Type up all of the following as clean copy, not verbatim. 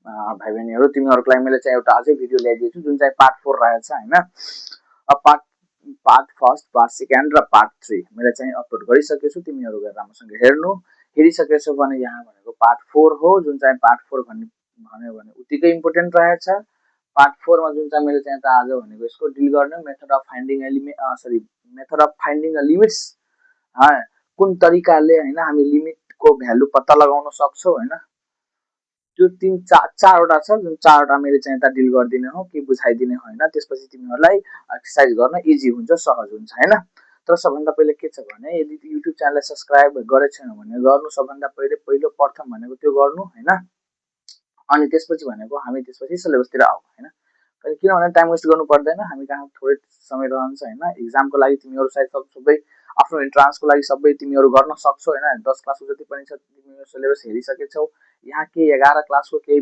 भाइ बहिनीहरू तिमीहरुको लागि मैले चाहिँ एउटा अझै भिडियो ल्याइदिएको छु जुन चाहिँ पार्ट 4 रहेछ हैन। Part part first, part second र पार्ट 3 मैले चाहिँ अपलोड गरिसकेको छु। तिमीहरु गएर राम्रोसँग हेर्नु। हेरिसकेछौ भने यहाँ भनेको पार्ट 4 हो जुन चाहिँ पार्ट 4 भन्यो भने उत्तिकै इम्पोर्टेन्ट रहेछ। पार्ट 4 मा जुन चाहिँ मैले चाहिँ आज भनेको यसको डिल गर्ने method of finding method of finding a limits कुन तरिकाले हैन हामी लिमिटको भ्यालु पत्ता लगाउन सक्छौ हैन। त्यो तीन चारवटा छ जुन चारवटा मैले चाहिँ यता डिल गर्दिने हो कि बुझाइदिने हो हैन। त्यसपछि तिमीहरुलाई एक्सरसाइज गर्न इजी हुन्छ, सहज हुन्छ हैन। तर सबभन्दा पहिले के छ भने यदि युट्युब च्यानललाई सब्स्क्राइब गरेको छैन भने गर्नु। सबभन्दा पहिलो प्रथम भनेको त्यो गर्नु हैन। अनि त्यसपछि भनेको हामी त्यसपछि सिलेबसतिर आऊ हैन। किनभने टाइम वेस्ट गर्नु पर्दैन, हामी कहाँ थोरै समय रहन्छ हैन। एक्जामको लागि तिमीहरु सायद सबै आफ्नो इन्ट्रान्सको लागि सबै तिमीहरु गर्न सक्छौ हैन। 10 क्लासको जति पनि छ तिमीहरु सिलेबस हेरिसकेछौ। यहाँ के 11 क्लासको केही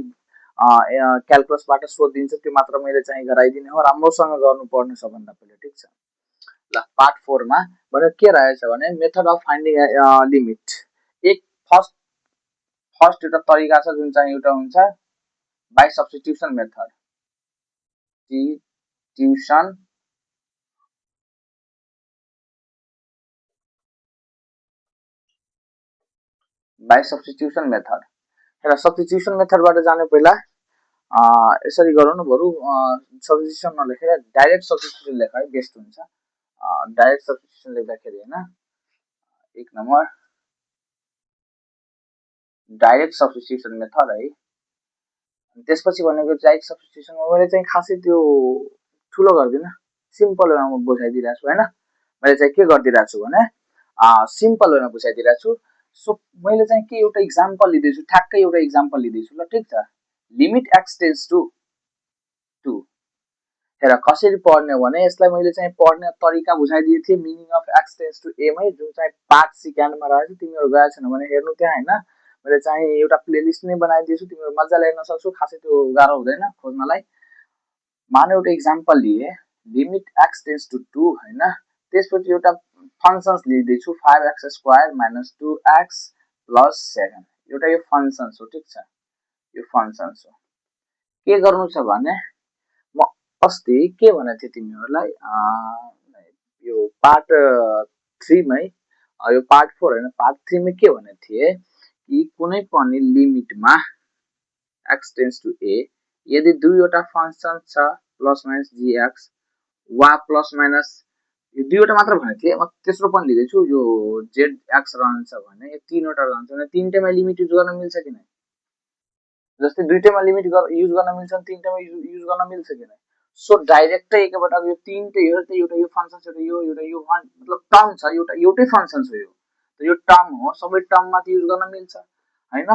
क्याल्कुलसबाट सोधिदिन्छ त्यो मात्र मैले चाहिँ गराइदिने हो। राम्रोसँग गर्नुपर्ने सबभन्दा पहिले, ठीक छ। ल पार्ट 4 मा भने के रहेछ भने मेथड अफ फाइन्डिङ लिमिट। एक फर्स्ट एउटा तरिका छ जुन चाहिँ एउटा हुन्छ by substitution method. By substitution method. हेर सब्स्टिट्युसन मेथडबाट जाने पहिला यसरी गरौँ न। बरु सब्स्टिट्युसन नलेखेर डाइरेक्ट सब्स्टिट्युसन लेख है, बेस्ट हुन्छ। डाइरेक्ट सब्स्टिट्युसन लेख्दाखेरि हैन, एक नम्बर डाइरेक्ट सब्स्टिट्युसन मेथड है। त्यसपछि भनेको डाइरेक्ट सब्स्टिट्युसनमा मैले चाहिँ खासै त्यो ठुलो गर्दिन, सिम्पल वेमा म बुझाइदिरहेको छु हैन। मैले चाहिँ के गरिदिरहेको छु भने सिम्पल वेमा बुझाइदिरहेको छु। सो मैले चाहिँ के एउटा इक्जाम्पल लिदैछु, ठ्याक्कै एउटा इक्जाम्पल लिदैछु ल, ठीक छ। Limit x tends to 2। हेर कसरी पढ्ने भने यसलाई मैले चाहिँ पढ्ने तरिका बुझाइदिएको थिएँ meaning of x tends to a मै, जुन चाहिँ पार्ट सेकेन्डमा रहेछ। तिमीहरु गएको छैन भने हेर्नु त्यहाँ हैन। मैले चाहिँ एउटा प्लेलिस्ट नै बनाइदिएको छु, तिमीहरु मजाले हेर्न सक्छौ। खासै त्यो गाह्रो हुँदैन खोज्नलाई। मान एउटा इक्जाम्पल लिए लिमिट x टेन्ड्स टु 2 हैन। त्यसपछि एउटा फंक्शन्स लिदैछु 5x² - 2x + 7। एउटा यो फंक्शन्स हो, ठीक छ। यो फंक्शन्स हो। के गर्नु छ भने म अस्ति के भनेको थिएँ तिमीहरुलाई यो पार्ट 3 मै, यो पार्ट 4 हैन, पार्ट 3 मै के भनेको थिएँ कि कुनै पनि लिमिटमा x टेन्ड्स टु a यदि दुईवटा फंक्शन छ ± gx वा ± यो दुईवटा मात्र भनेको थिएँ। म तेस्रो पनि लिदैछु, यो zx रहन्छ भने यो तीनवटा रहन्छ भने तीनटैमा लिमिट युज गर्न मिल्छ कि नै? जस्तै दुईटैमा लिमिट युज गर्न मिल्छ भने तीनटैमा युज गर्न मिल्छ कि नै? सो डाइरेक्टै एकैपटक यो तीनटै एउटा यो फंक्शन एउटा यो मतलब टर्म छ, एउटै फंक्शन हो यो। त यो टर्म हो, सबै टर्ममा त युज गर्न मिल्छ हैन।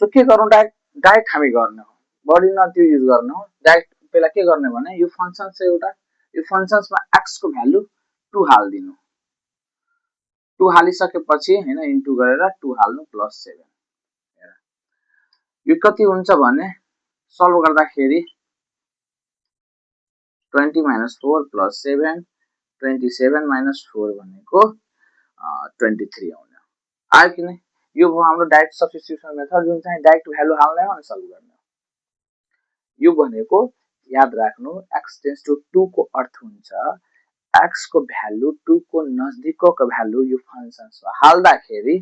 सो के गर्नु, डाइरेक्ट हामी गर्ने हो, बडी न त्यो युज गर्ने हो। डाइरेक्ट पहिला के गर्ने भने यो फंक्शन छ एउटा, यो फंक्शन्समा x को भ्यालु 2 हाल्दिनु। 2 हालिसकेपछि हैन इन्टु गरेर 2 हाल्नु +7। यो कति हुन्छ भने सल्भ गर्दाखेरि 20 - 4 + 7 27 - 4 भनेको 23 आउने आयो कि नै? यो भयो हाम्रो डाइरेक्ट सब्स्टिट्युसन मेथड जुन चाहिँ डाइरेक्ट भ्यालु हाल्ने हो अनि सल्भ गर्ने हो। यो भनेको याद राख्नु x टेन्ड्स टु 2 को अर्थ हुन्छ x को भ्यालु 2 को नजिकको भ्यालु यो फंक्शन्समा हाल्दाखेरि,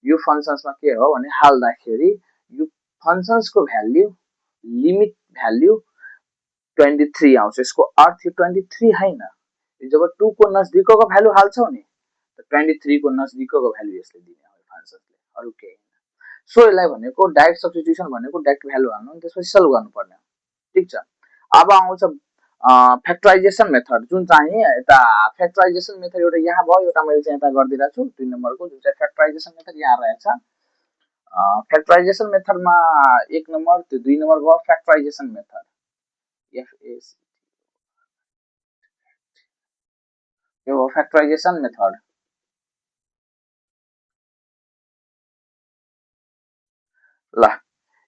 यो फंक्शन्समा के हो भने हाल्दाखेरि यो फंक्शन्सको भ्यालु लिमिट भ्यालु 23 आउँछ। यसको अर्थ यो 23 हैन। जब 2 को नजिकको भ्यालु हाल्छौ नि त 23 को नजिकको भ्यालु यसले दिने हो फंक्शनले, अरु केही हैन। सो यसलाई भनेको डाइरेक्ट सब्स्टिट्युसन भनेको डाइरेक्ट भ्यालु हाल्नु अनि त्यसपछि सल्भ गर्नुपर्ने हो, ठीक छ। अब आउँछ फ्याक्टराइजेसन मेथड जुन चाहिँ यता फ्याक्टराइजेसन मेथड एउटा यहाँ भयो, एउटा मैले चाहिँ यता गरिदिरहेको छु 2 नम्बरको जुन चाहिँ फ्याक्टराइजेसन मेथड यहाँ रहेछ। फ्याक्टराइजेसन मेथडमा 1 नम्बर, त्यो 2 नम्बर भयो फ्याक्टराइजेसन मेथड FAC। यो हो फ्याक्टराइजेसन मेथड। ल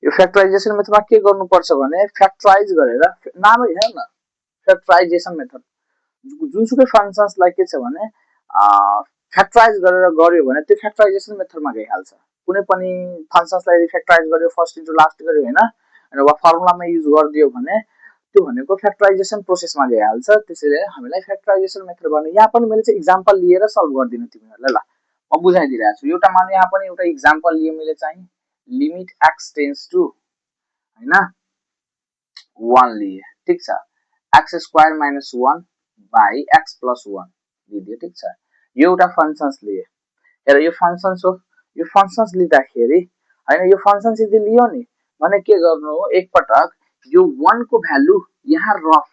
यो फ्याक्टराइजेसन मेथडमा के गर्नुपर्छ भने फ्याक्टराइज गरेर, नामै हेर न फ्याक्टराइजेसन मेथड, जुनसुकै फंक्शन्सलाई के छ भने फ्याक्टराइज गरेर गर्यो भने त्यो फ्याक्टराइजेसन मेथडमा गइहाल्छ। कुनै पनि फंक्शन्सलाई फ्याक्टराइज गर्यो फर्स्ट इन्टु लास्ट गर्यो हैन, अनि वा फर्मुलामा युज गरिदियो भने त्यो भनेको फ्याक्टराइजेसन प्रोसेसमा गइहाल्छ। त्यसैले हामीलाई फ्याक्टराइजेसन मेथड गर्नु, यहाँ पनि मैले चाहिँ इक्जाम्पल लिएर सल्भ गरिदिनु तिमीहरूलाई। ल म बुझाइदिइरहेको छु। एउटा मान्नु यहाँ पनि एउटा इक्जाम्पल लिए मैले चाहिँ लिमिट एक्स टेन्स टु होइन 1 लिए, ठिक छ। X square minus 1 by x plus 1 लिदियो, ठिक छ। यो एउटा फङ्सन्स लिए। हेर यो फङ्सन्स हो। यो फङ्सन्स लिँदाखेरि होइन, यो फङ्सन्स यदि लियो नि भने के गर्नु हो, एकपटक यो 1 को भ्यालु यहाँ रफ,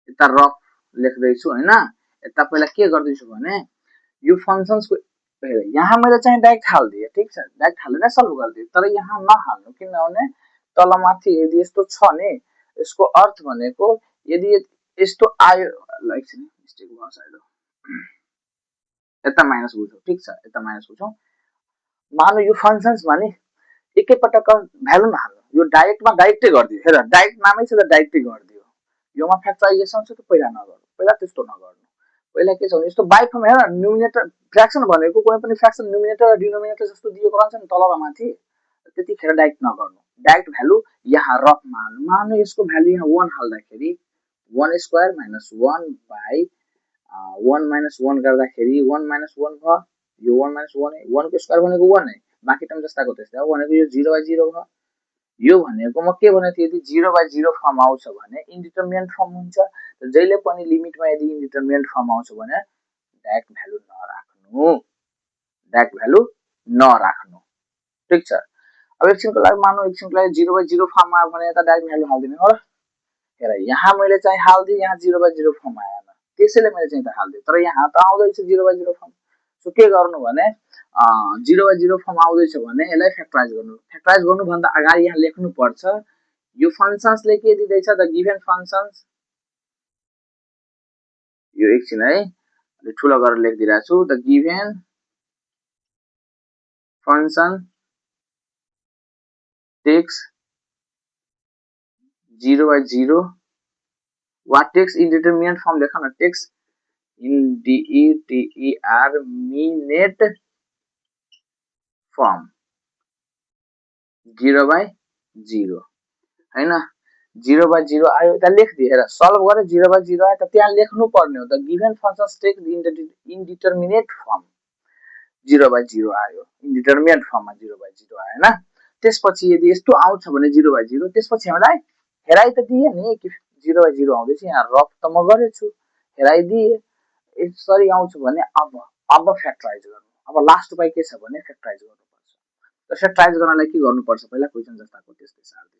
यता रफ लेख्दैछु होइन। यता पहिला के गर्दैछु भने यो फङ्सन्सको यहाँ मैले चाहिँ डाइरेक्ट हालिदिएँ, ठिक छ। डाइरेक्ट हालेर सल्भ गरिदिएँ, तर यहाँ नहाल्नु, किनभने तलमाथि यदि यस्तो छ नि, यसको अर्थ भनेको यदि यस्तो आयो, एकछिन मिस्टेक भयो सायद, यता माइनस बुझौँ, ठिक छ। यता माइनस बुझौँ। मानु यो फङ्सन्समा नि एकैपटक भ्यालु नहाल्नु, यो डाइरेक्टमा डाइरेक्टै गरिदियो। हेर डाइरेक्ट नामै छ त डाइरेक्टै गरिदियो। योमा फ्याक्टराइजेसन छ त पहिला नगर्नु, पहिला त्यस्तो नगर्नु। पहिला के छ भने यस्तो बाइ फर्म, हेर न्युमिनेटर फ्र्याक्सन भनेको कुनै पनि फ्र्याक्सन न्युमिनेटर र डिनोमिनेटर जस्तो दिएको रहन्छ नि तल र माथि, त्यतिखेर डाइरेक्ट नगर्नु। डाइरेक्ट भ्यालु यहाँ रफमा हाल्नु। मानु यसको भ्यालु यहाँ 1 हाल्दाखेरि 1 स्क्वायर माइनस 1 बाई 1 माइनस 1 गर्दाखेरि 1 माइनस 1 भयो। यो 1 माइनस 1 है, 1 को स्क्वायर भनेको 1 है, बाँकी टर्म जस्ताको त्यस्तै हो भनेको यो 0 बाई 0 भयो। यो भनेको म के भनेको थिएँ, यदि 0 बाई 0 फर्म आउँछ भने इन्डिटर्मिनेन्ट फर्म हुन्छ। जहिले पनि लिमिटमा यदि इन्डिटर्मिनेन्ट फर्म आउँछ भने डाइरेक्ट भ्यालु नराख्नु, डाइरेक्ट भ्यालु नराख्नु, ठिक छ। अब एकछिनको लागि मानौ एकछिनको लागि 0 बाई 0 फर्म आयो भने यता डाइरेक्ट भ्यालु हाल्दिने हो। हेर यहाँ मैले चाहिँ हाल्दिएँ, यहाँ 0 बाई 0 फर्म आएन, त्यसैले मैले चाहिँ त हाल्दिएँ, तर यहाँ त आउँदैछ 0 बाई 0 फर्म। सो के गर्नु भने 0 बाई 0 फर्म आउँदैछ भने यसलाई फ्याक्टराइज गर्नु। फ्याक्टराइज गर्नुभन्दा अगाडि यहाँ लेख्नु पर्छ यो फङ्सन्सले के दिँदैछ, द गिभन फङ्सन्स, यो एकछिन है अलि ठुलो गरेर लेखिदिइरहेको छु, the given function takes 0 by 0 वा टेक्स इन्डिटर्मिनेन्ट फर्म, लेख न टेक्स इन्डिटरमिनेट फर्म 0 बाई 0 हैन। 0 बाई 0 आयो, त्यहाँ लेखिदिए। हेर सल्भ गरेर 0 बाई 0 आयो त त्यहाँ लेख्नु पर्ने हो, the given functions takes indeterminate form 0 by 0 आयो, इन्डिटर्मिनेट फर्ममा 0 बाई 0 आयो हैन। त्यसपछि यदि यस्तो आउँछ भने 0 बाई 0, त्यसपछि हामीलाई हेराइ त दिए नि कि 0 बाई 0 आउँदैछ, यहाँ रफ त म गरेछु, हेराइ दिए। यसरी आउँछ भने अब फ्याक्टराइज गर्नु। अब लास्ट उपाय के छ भने फ्याक्टराइज गर्नुपर्छ। र फ्याक्टराइज गर्नलाई के गर्नुपर्छ, पहिला क्वेसन जस्ताको त्यस्तै सार्दिनु।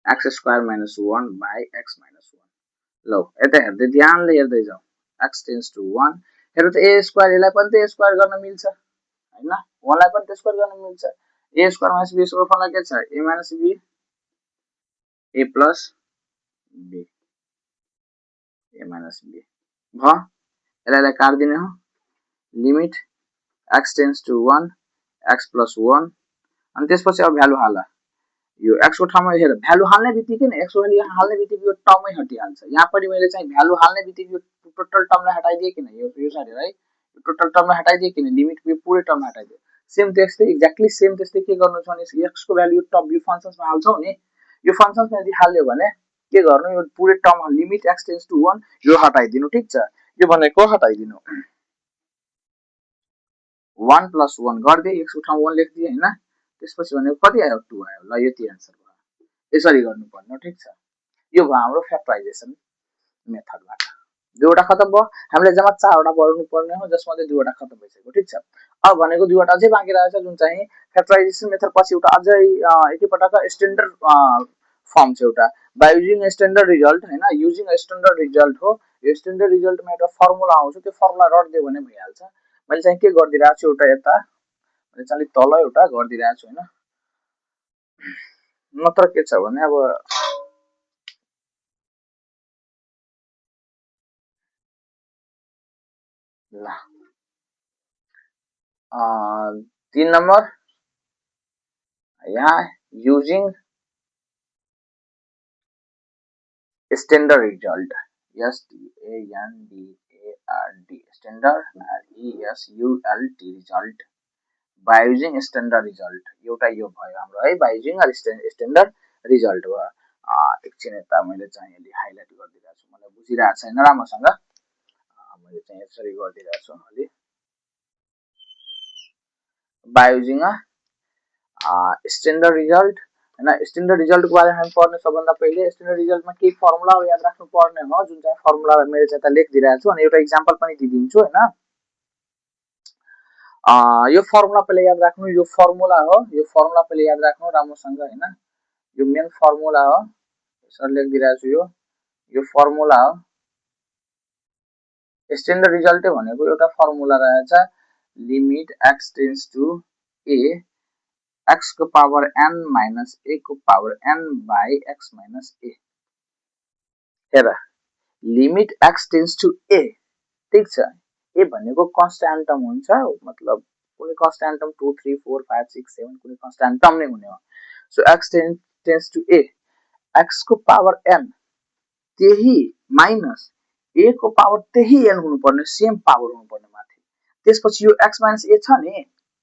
X square minus 1 by x minus 1। ल यता हेर्दै ध्यानले हेर्दै जाऊ, एक्स टेन्स टु 1। हेर्नु त ए स्क्वायर, यसलाई पनि त ए स्क्वायर गर्न मिल्छ हैन, 1 लाई पनि त स्क्वायर गर्न मिल्छ। A square minus b square formula के छ, a minus b a plus b, a minus b भयो। यसलाई काट्दिने हो, limit x tends to 1 x plus 1, अनि त्यसपछि अब भ्यालु हाल। यो एक्स को ठाउँमा हेर भ्यालु हाल्ने बित्तिकै नि एक्स को भ्यालु यहाँ हाल्ने बित्तिकै यो टर्मै हटिहाल्छ। यहाँ पनि मैले चाहिँ भ्यालु हाल्ने बित्तिकै यो टोटल टर्मलाई हटाइदिए किन, यो साइड है यो टोटल टर्मलाई हटाइदिए किन, लिमिटको यो पुरै टर्मलाई हटाइदिए। सेम त्यस्तै एक्ज्याक्टली सेम त्यस्तै के गर्नु छ भने एक्स को भ्यालु यो टर्म यो फङ्सन्समा हाल्छौ नि, यो फङ्सन्समा यदि हाल्यो भने के गर्नु, यो पुरै term limit x tends to 1 यो हटाइदिनु, ठिक छ। यो भनेको हटाइदिनु, 1 प्लस 1 गरिदिए, एक्स को ठाउँमा 1 लेखिदिए हैन। त्यसपछि भनेको कति आयो, 2 आयो। ल यति आन्सर भयो, यसरी गर्नुपर्ने हो, ठिक छ। यो भयो हाम्रो फ्याक्टराइजेसन मेथडबाट। दुईवटा खतम भयो, हामीले जम्मा 4 वटा पढ्नु पर्ने हो, जसमध्ये दुईवटा खतम भइसक्यो, ठिक छ। अब भनेको दुईवटा अझै बाँकी रहेछ, जुन चाहिँ फ्याक्टराइजेसन मेथड पछि एउटा अझै एकैपटक स्ट्यान्डर्ड फर्म छ एउटा, बाइ युजिङ स्ट्यान्डर्ड रिजल्ट हैन, युजिङ स्ट्यान्डर्ड रिजल्ट हो। यो स्ट्यान्डर्ड रिजल्टमा एउटा फर्मुला आउँछ, त्यो फर्मुला रट्दियो भने भइहाल्छ। मैले चाहिँ के गरिदिइरहेको छु, एउटा यता मैले चाहिँ अलिक तल एउटा गरिदिइरहेको छु हैन, नत्र के छ भने अब ल 3 नम्बर यहाँ using standard result, STANDARD standard RESULT result by using standard result एउटा यो भयो हाम्रो है by using standard result भयो एकछिन यता मैले चाहिँ अलि हाइलाइट गरिदिरहेको छु मलाई बुझिरहेको छैन राम्रोसँग मैले चाहिँ यसरी गरिदिरहेको छु अलि by using standard result हैन स्ट्यान्डर्ड रिजल्टको बारेमा हामी पढ्ने सबभन्दा पहिले स्ट्यान्डर्ड रिजल्टमा के फर्मुला याद राख्नु पर्ने हो जुन चाहिँ फर्मुला मैले चाहिँ त लेखिदिरहेको छु अनि एउटा एक्जाम्पल पनि दिइदिन्छु हैन यो फर्मुला पहिले याद राख्नु यो फर्मुला हो यो फर्मुला पहिले याद राख्नु राम्रोसँग हैन यो मेन फर्मुला हो यसरी लेखिदिरहेको छु यो फर्मुला हो स्ट्यान्डर्ड रिजल्ट भनेको एउटा फर्मुला रहेछ limit x tends to a x को पावर n माइनस a को power n by x minus a हेर limit x tends to a ठीक छ a भनेको कन्स्ट्यान्टम हुन्छ मतलब कुनै कन्स्ट्यान्टम 2 3 4 5 6 7 कुनै कन्स्ट्यान्टम नै हुने हो so x tends to a x को पावर n त्यही माइनस a को पावर त्यही n हुनुपर्ने सेम पावर हुनुपर्ने माथि त्यसपछि यो x माइनस a छ नि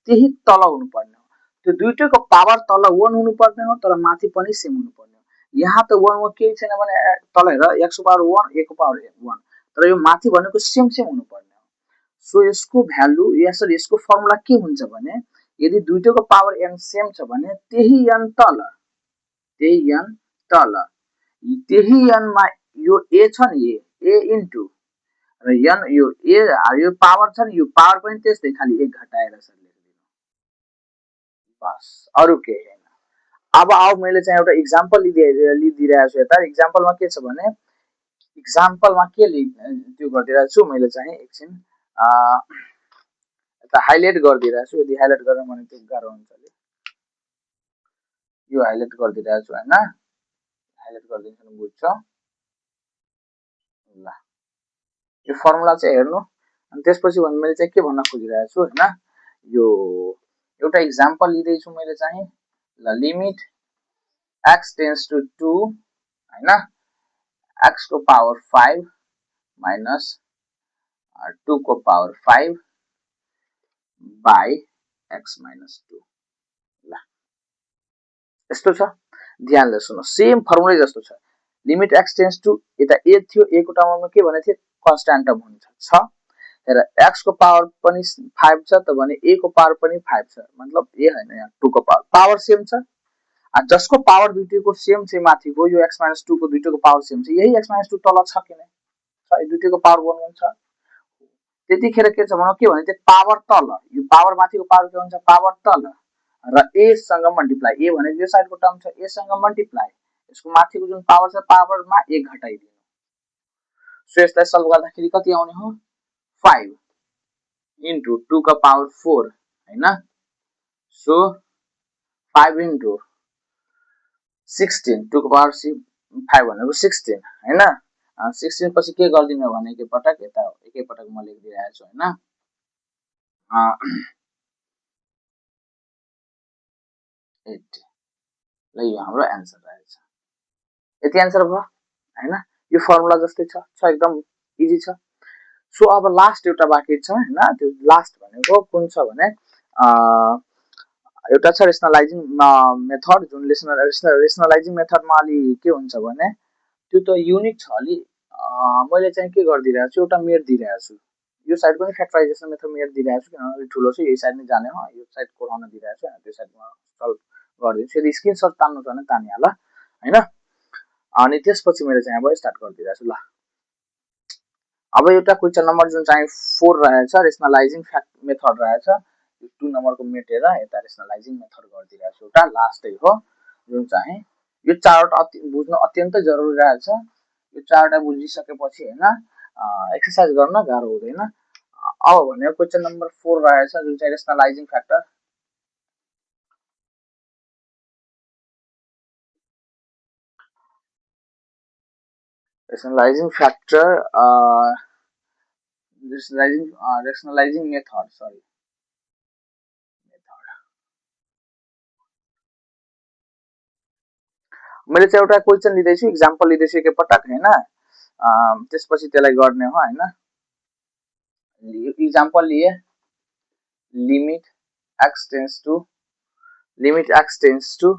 त्यही तल हुनुपर्ने हो त्यो दुईटैको पावर तल 1 हुनुपर्ने हो तर माथि पनि सेम हुनुपर्ने हो यहाँ त 1 मा केही छैन भने तल हेर x को पावर 1 a को पावर 1 तर यो माथि भनेको सेम हुनुपर्ने हो सो यसको भ्यालु यसरी यसको फर्मुला के हुन्छ भने यदि दुईटैको पावर n सेम छ भने त्यही n तल त्यही n मा यो a छ नि a इन्टु र n यो a यो पावर छ नि यो पावर पनि त्यस्तै खाली 1 घटाएर सर लेख्दिनु बस अरु केही हैन अब आउ मैले चाहिँ एउटा एक्जाम्पल लिदिरहेको छु यता एक्जाम्पलमा के छ भने एक्जाम्पलमा के त्यो गरिदिरहेको छु मैले चाहिँ एकछिन यता हाइलाइट गरिदिरहेको छु यदि हाइलाइट गर्न भने त्यो गाह्रो हुन्छ यो हाइलाइट गरिदिरहेको छु हैन हाइलाइट गरिदिन्छु बुझ्छ ल यो फर्मुला चाहिँ हेर्नु अनि त्यसपछि भने मैले चाहिँ के भन्न खोजिरहेको छु हैन यो एउटा एक्जाम्पल लिदै छु मैले चाहिँ ल लिमिट x टेन्ड्स टु 2 हैन x को पावर 5 माइनस 2 को पावर 5 बाई x माइनस 2 ल यस्तो छ ध्यानले सुन्नु सेम फर्मुला जस्तो छ लिमिट x टेन्ड्स टु यता a थियो a को टर्ममा के भने थियो कन्स्ट्यान्टम हुन्छ हेर x को पावर पनि 5 छ त भने a को पावर पनि 5 छ मतलब a हैन यहाँ 2 को पावर सेम छ जसको पावर दुईटैको सेम छ माथिको यो x 2 को दुईटैको पावर सेम छ यही x 2 तल छ किन छ दुईटैको पावर 1 1 छ त्यतिखेर के छ भने त्यो पावर तल यो पावर माथिको पावर के हुन्छ पावर तल र a सँग मल्टिप्लाई a भनेको यो साइडको टर्म छ a सँग मल्टिप्लाई यसको माथिको जुन पावर छ पावरमा 1 घटाइदिनु सो यसलाई सल्भ गर्दाखेरि कति आउने हो 5 into 2 का पावर 4 हैन सो 5 into 16 2 को पावर 5 भनेको 16 हैन 16 पछि के गर्दिनु भने एकै पटक यता एकै पटक म लेखिदिरहेको छु हैन ल यो हाम्रो आन्सर रहेछ यति आन्सर भयो हैन यो फर्मुला जस्तै छ एकदम इजी छ सो अब लास्ट एउटा बाँकी छ हैन त्यो लास्ट भनेको कुन छ भने एउटा छ रेसनलाइजिङ मेथड जुन रेसनलाइजिङ मेथडमा अलि के हुन्छ भने त्यो त युनिक छ अलि मैले चाहिँ के गरिदिरहेको छु एउटा मेट दिइरहेको छु यो साइड पनि फ्याक्टराइजेसन मेथड मेट दिइरहेको छु किनभने अलि ठुलो छ यही साइड नै जाने हो यो साइड कोराउन दिइरहेको छु त्यो साइडमा सल्भ गरिदिन्छु यदि स्क्रिनशट तान्नु छ भने तानिहाल हैन अनि त्यसपछि मैले चाहिँ अब स्टार्ट गरिदिइरहेको छु ल अब एउटा क्वेशन नम्बर जुन चाहिँ 4 रहेछ रेसनलाइजिङ मेथड रहेछ यो 2 नम्बरको मेटेर यता रेसनलाइजिङ मेथड गरिदिइरहेको छु एउटा लास्टै हो जुन चाहिँ यो चारवटा बुझ्न अत्यन्तै जरुरी रहेछ यो चारवटा बुझिसकेपछि हैन एक्सरसाइज गर्न गाह्रो हुँदैन अब भने क्वेशन नम्बर 4 रहेछ जुन चाहिँ रेसनलाइजिङ factor rationalizing factor rationalizing method sorry मैले चाहिँ एउटा क्वेशन लिदैछु एक्जाम्पल लिदैछु एकै पटक हैन त्यसपछि त्यसलाई गर्ने हो हैन एक्जाम्पल लिए limit x tends to limit x tends to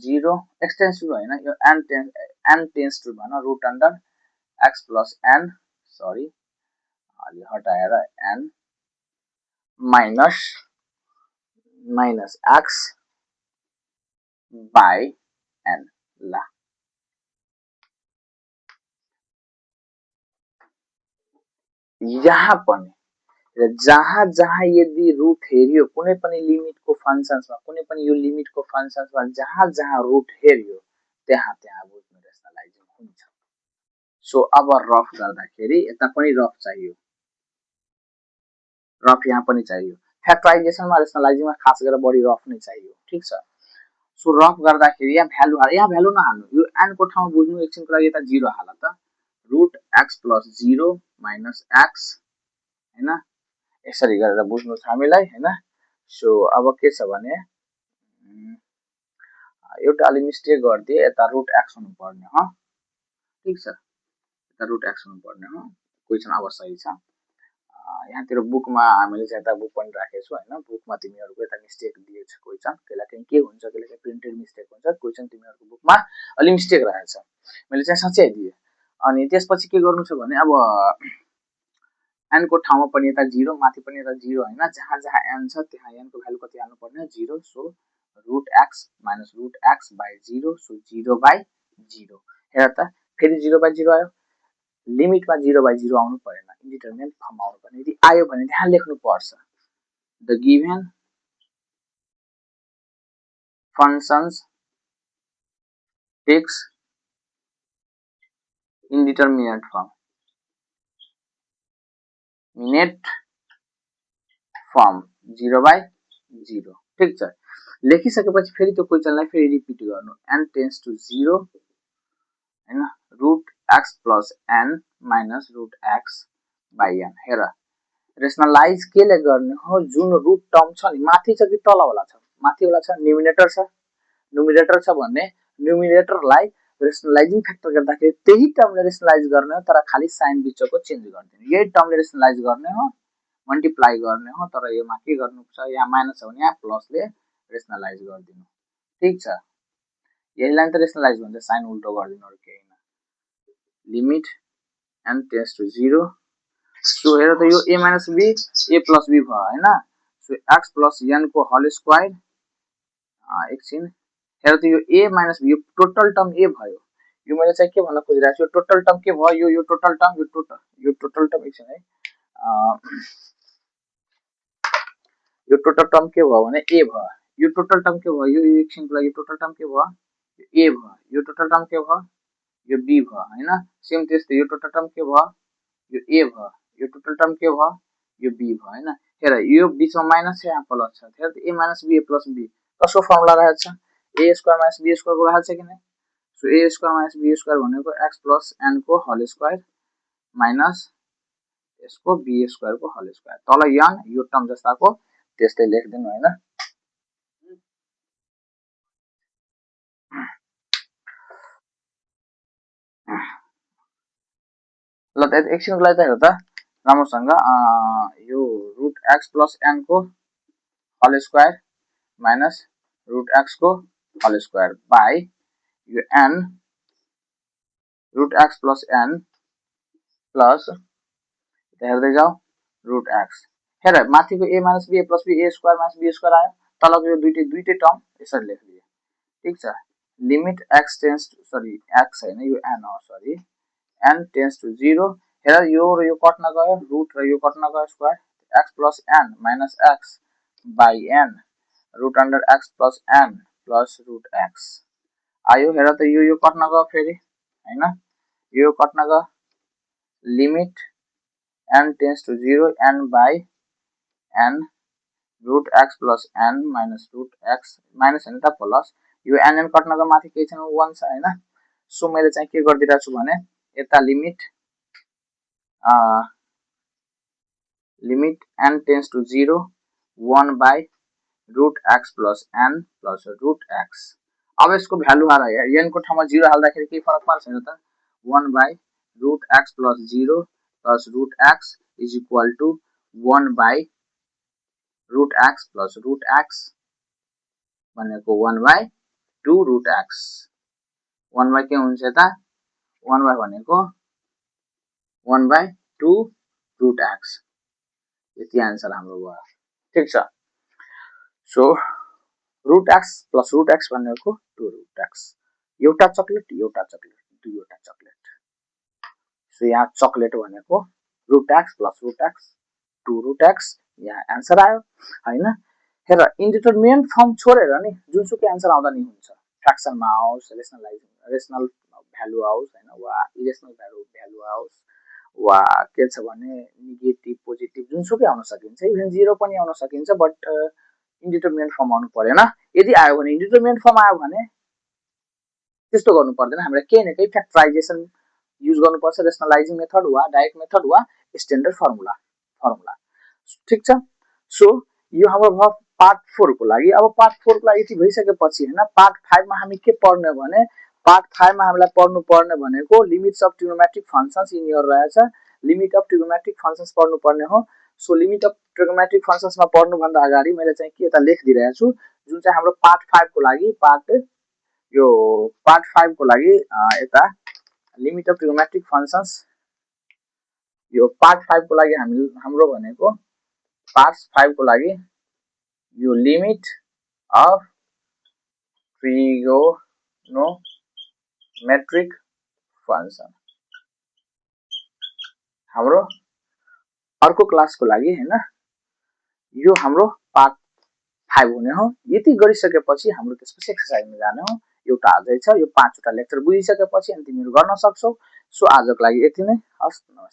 0 x tends to होइन यो n tends to भन root under x plus n sorry अलि हटाएर n minus x by n ल यहाँ पनि र जहाँ जहाँ यदि रुट हेरियो कुनै पनि लिमिटको फंक्शन्समा कुनै पनि यो लिमिटको फंक्शन्समा जहाँ जहाँ रुट हेरियो त्यहाँ त्यहाँ बुझ्नु रेशनलाइजिङ हुन्छ सो अब रफ गर्दाखेरि यता पनि रफ चाहियो रफ यहाँ पनि चाहियो फ्याक्टराइजेसनमा रेशनलाइजिङमा खास गरेर बढी रफ नै चाहियो ठीक छ सो रफ गर्दाखेरि यहाँ भ्यालु नहाल्नु यो n को ठाउँमा बुझ्नु एकछिनको लागि यता 0 हाल त root x plus 0 minus x हैन यसरी गरेर बुझ्नु छ हामीलाई हैन सो अब के छ भने एउटा अलि मिस्टेक गर्दिए यता रुट x हुनु पर्ने हो ठीक छ यता रुट x हुनु पर्ने हो क्वेशन अब सही छ यहाँतिर बुकमा हामीले चाहिँ यता बुक पनि राखेको छु हैन बुकमा तिमीहरुको यता मिस्टेक दिएको छ क्वेशन कहिले के हुन्छ कहिले प्रिन्टेड मिस्टेक हुन्छ क्वेशन तिमीहरुको बुकमा अलि मिस्टेक रहेछ मैले चाहिँ साच्चै दिए अनि त्यसपछि के गर्नु छ भने अब n को ठाउँमा पनि यता 0 माथि पनि यता 0 हैन जहाँ जहाँ n छ त्यहाँ n को भ्यालु कति हाल्नु पर्ने 0 so root x minus root x by 0 so 0 by 0 हेर त फेरि 0 बाइ 0 आयो लिमिटमा 0 बाइ 0 आउनु परेन इन्डिटरमिनेट फर्म आउनु पर्ने यदि आयो भने त्यहाँ लेख्नु पर्छ the given functions takes indeterminate form minute form 0 by 0 ठीक छ लेखिसकेपछि फेरि त्यो क्वेशनलाई फेरि रिपिट गर्नु n tends to 0 हैन root x plus n minus root x by n हेर रेशनलाइज केले गर्ने हो जुन रुट टर्म छ नि माथि छ कि तल होला छ माथि होला छ न्युमिनेटर छ भन्ने न्युमिनेटरलाई रेशनलाइजिङ फ्याक्टर गर्दाखेरि त्यही टर्मले रेशनलाइज गर्ने हो तर खाली साइन बिचको चेन्ज गर्दिनु यही टर्मले रेशनलाइज गर्ने हो मल्टिप्लाई गर्ने हो तर यसमा के गर्नु छ यहाँ माइनस छ भने यहाँ प्लसले रेशनलाइज गर्दिनु ठीक छ यहीलाई त रेशनलाइज भन्छ साइन उल्टो गर्दिनु अरु केही हैन limit n tends to 0 so हेर त यो a minus b a plus b भयो हैन सो x plus n को होल स्क्वायर एकछिन हेर त यो a minus b यो टोटल टर्म a भयो यो मैले चाहिँ के भन्न खोजिरहेको छु यो टोटल टर्म के भयो यो टोटल टर्म यो टोटल टर्म एकछिन है यो टोटल टर्म के भयो भने a भयो यो टोटल टर्म के भयो यो एकछिनको लागि टोटल टर्म के भयो यो a भयो यो टोटल टर्म के भयो यो b भयो हैन सेम त्यस्तै यो टोटल टर्म के भयो यो a भयो यो टोटल टर्म के भयो यो b भयो हैन हेर यो बीचमा माइनस छ यहाँ प्लस छ हेर a minus b a plus b कसको फर्मुला रहेछ a square minus b square को रहेछ कि नै so a square minus b square भनेको x plus n को होल स्क्वायर माइनस यसको b स्क्वायर को होल स्क्वायर तल n यो टर्म जस्ताको त्यस्तै लेख्दिनु हैन ल त एकछिनको लागि त हेर त राम्रोसँग यो रुट x plus n को whole square minus root x को होल स्क्वायर बाइ यो n root x plus n plus हेर्दै जाऊ रुट x हेर माथिको a minus b a plus b a square minus b square आयो तलको यो दुईटै टर्म यसरी लेख्दिए ठीक छ लिमिट x टेन्ड्स टु सरी x हैन यो n हो सरी n टेन्ड्स टु 0 हेर यो र यो कट्न गयो रुट र यो कट्न गयो square x plus n minus x by n root under x plus n plus root x आयो हेर त यो कट्न गयो फेरि हैन यो कट्न गयो limit n tends to 0 n by n root x plus n minus root x minus हैन त प्लस यो n कट्नको माथि के छ 1 छ हैन सो मैले चाहिँ के गर्दिरहेको छु भने यता limit n tends to 0 1 by root x plus n plus root x अब यसको भ्यालु हाल n को ठाउँमा 0 हाल्दाखेरि के फरक पर्छ हैन त 1 by root x plus 0 plus root x is equal to 1 by root x plus root x भनेको 1/2 रुट एक्स 1 के हुन्छ यता 1 भनेको 1/2 रुट एक्स यति आन्सर हाम्रो भयो ठीक छ so root x plus root x भनेको 2 रुट एक्स एउटा चकलेट दुईवटा चकलेट सो यहाँ चकलेट भनेको root x plus root x 2 root x यहाँ आन्सर आयो हैन हेर इन्डिटरमिनेन्ट फर्म छोडेर नि जुनसुकै आन्सर आउँदा नि हुन्छ फ्र्याक्सनमा आओस् रेसनल भ्यालु आओस् हैन वा इरेसनल भ्यालु आओस् वा के छ भने नेगेटिभ पोजिटिभ जुनसुकै आउन सकिन्छ इभन 0 पनि आउन सकिन्छ बट इन्डिटरमिनेन्ट फर्म आउनु पर्दैन यदि आयो भने इन्डिटरमिनेन्ट फर्म आयो भने त्यस्तो गर्नु पर्दैन हामीलाई केही न केही फ्याक्टराइजेसन युज गर्नुपर्छ रेसनलाइजिङ मेथड वा डाइरेक्ट मेथड वा स्ट्यान्डर्ड फर्मुला ठीक छ सो यो हाम्रो भयो पार्ट 4 को लागि अब पार्ट 4 को लागि यति भइसकेपछि हैन पार्ट 5 मा हामी के पढ्ने भने पार्ट 5 मा हामीलाई पढ्नु पर्ने भनेको limits of trigonometric functions in your रहेछ लिमिट अफ ट्रिगोनोमेट्रिक फंक्शन्स पढ्नु पर्ने हो so limit of trigonometric functions मा पढ्नु भन्दा अगाडि मैले चाहिँ के यता लेखिदिरहेको छु जुन चाहिँ हाम्रो पार्ट 5 को लागि पार्ट 5 को लागि यता लिमिट अफ ट्रिगोनोमेट्रिक फंक्शन्स यो पार्ट 5 को लागि हाम्रो भनेको पार्ट 5 को लागि यो लिमिट अफ ट्रिगोनोमेट्रिक फंक्शन हाम्रो अर्को क्लास को लागि हैन यो हाम्रो पार्ट 5 हुने हो यति गरिसकेपछि हाम्रो त्यसपछि एक्सरसाइजमा जाने हो एउटा आजै छ यो 5 वटा लेक्चर बुझिसकेपछि अनि तिमीहरु गर्न सक्छौ सो आजको लागि यति नै हस् नमस्ते